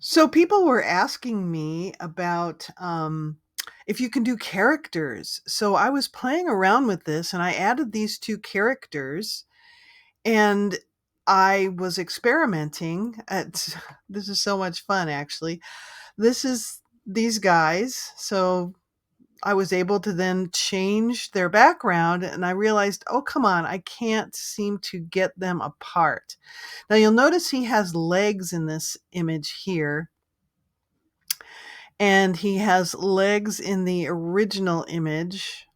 So people were asking me about if you can do characters. So I was playing around with this and I added these two characters and I was experimenting. This is so much fun, actually. This is these guys. So I was able to then change their background and I realized, oh, come on, I can't seem to get them apart. Now you'll notice he has legs in this image here and he has legs in the original image.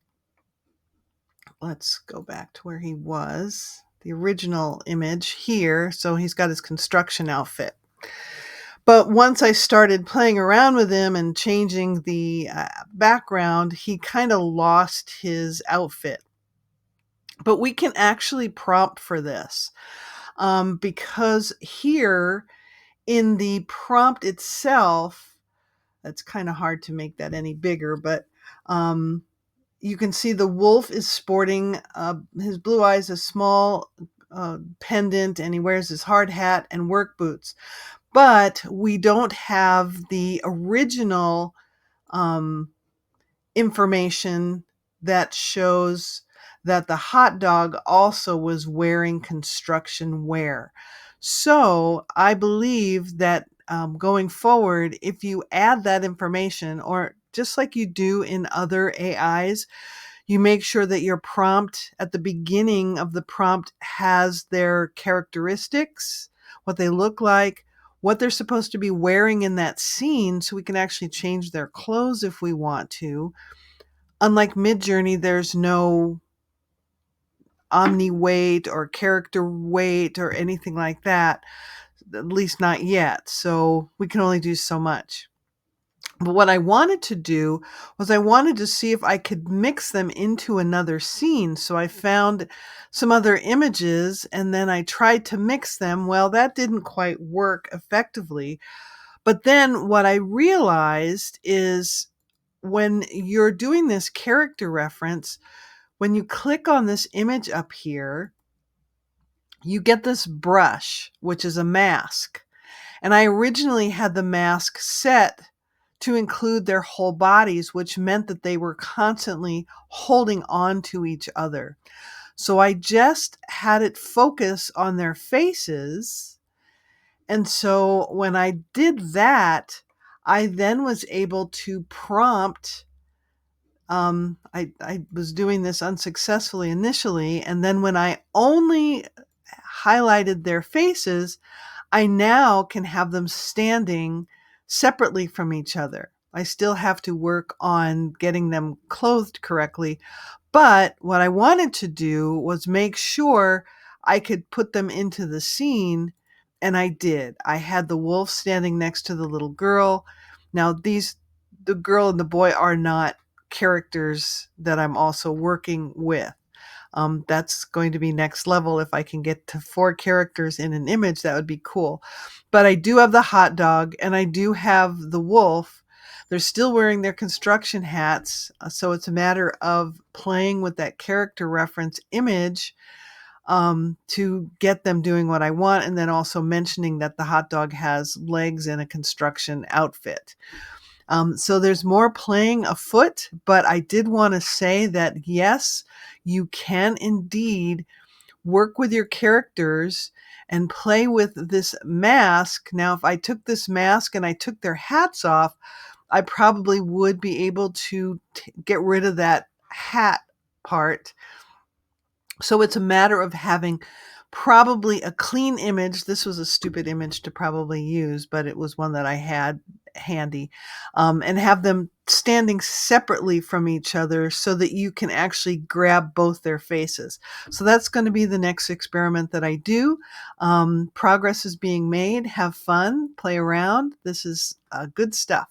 Let's go back to where he was. The original image here. So he's got his construction outfit. But once I started playing around with him and changing the background, he kind of lost his outfit. But we can actually prompt for this because here in the prompt itself, that's kind of hard to make that any bigger, but um, you can see the wolf is sporting his blue eyes, a small pendant, and he wears his hard hat and work boots. But we don't have the original um, information that shows that the hot dog also was wearing construction wear. So I believe that going forward, if you add that information, or just like you do in other AIs, you make sure that your prompt at the beginning of the prompt has their characteristics, what they look like, what they're supposed to be wearing in that scene, so we can actually change their clothes if we want to. Unlike Midjourney, there's no omni weight or character weight or anything like that, at least not yet. So we can only do so much. But what I wanted to do was I wanted to see if I could mix them into another scene. So I found some other images and then I tried to mix them. Well, that didn't quite work effectively. But then what I realized is when you're doing this character reference, when you click on this image up here, you get this brush, which is a mask. And I originally had the mask set to include their whole bodies, which meant that they were constantly holding on to each other. So I just had it focus on their faces. And so when I did that, I then was able to prompt. I was doing this unsuccessfully initially. And then when I only highlighted their faces, I now can have them standing separately from each other. I still have to work on getting them clothed correctly. But what I wanted to do was make sure I could put them into the scene. And I did. I had the wolf standing next to the little girl. Now, the girl and the boy are not characters that I'm also working with. That's going to be next level. If I can get to 4 characters in an image, that would be cool. But I do have the hot dog and I do have the wolf. They're still wearing their construction hats. So it's a matter of playing with that character reference image to get them doing what I want. And then also mentioning that the hot dog has legs and a construction outfit. So there's more playing afoot, but I did want to say that yes, you can indeed work with your characters and play with this mask. Now, if I took this mask and I took their hats off, I probably would be able to get rid of that hat part. So it's a matter of having probably a clean image. This was a stupid image to probably use, but it was one that I had handy, and have them standing separately from each other so that you can actually grab both their faces. So that's going to be the next experiment that I do. Progress is being made. Have fun, play around. This is good stuff.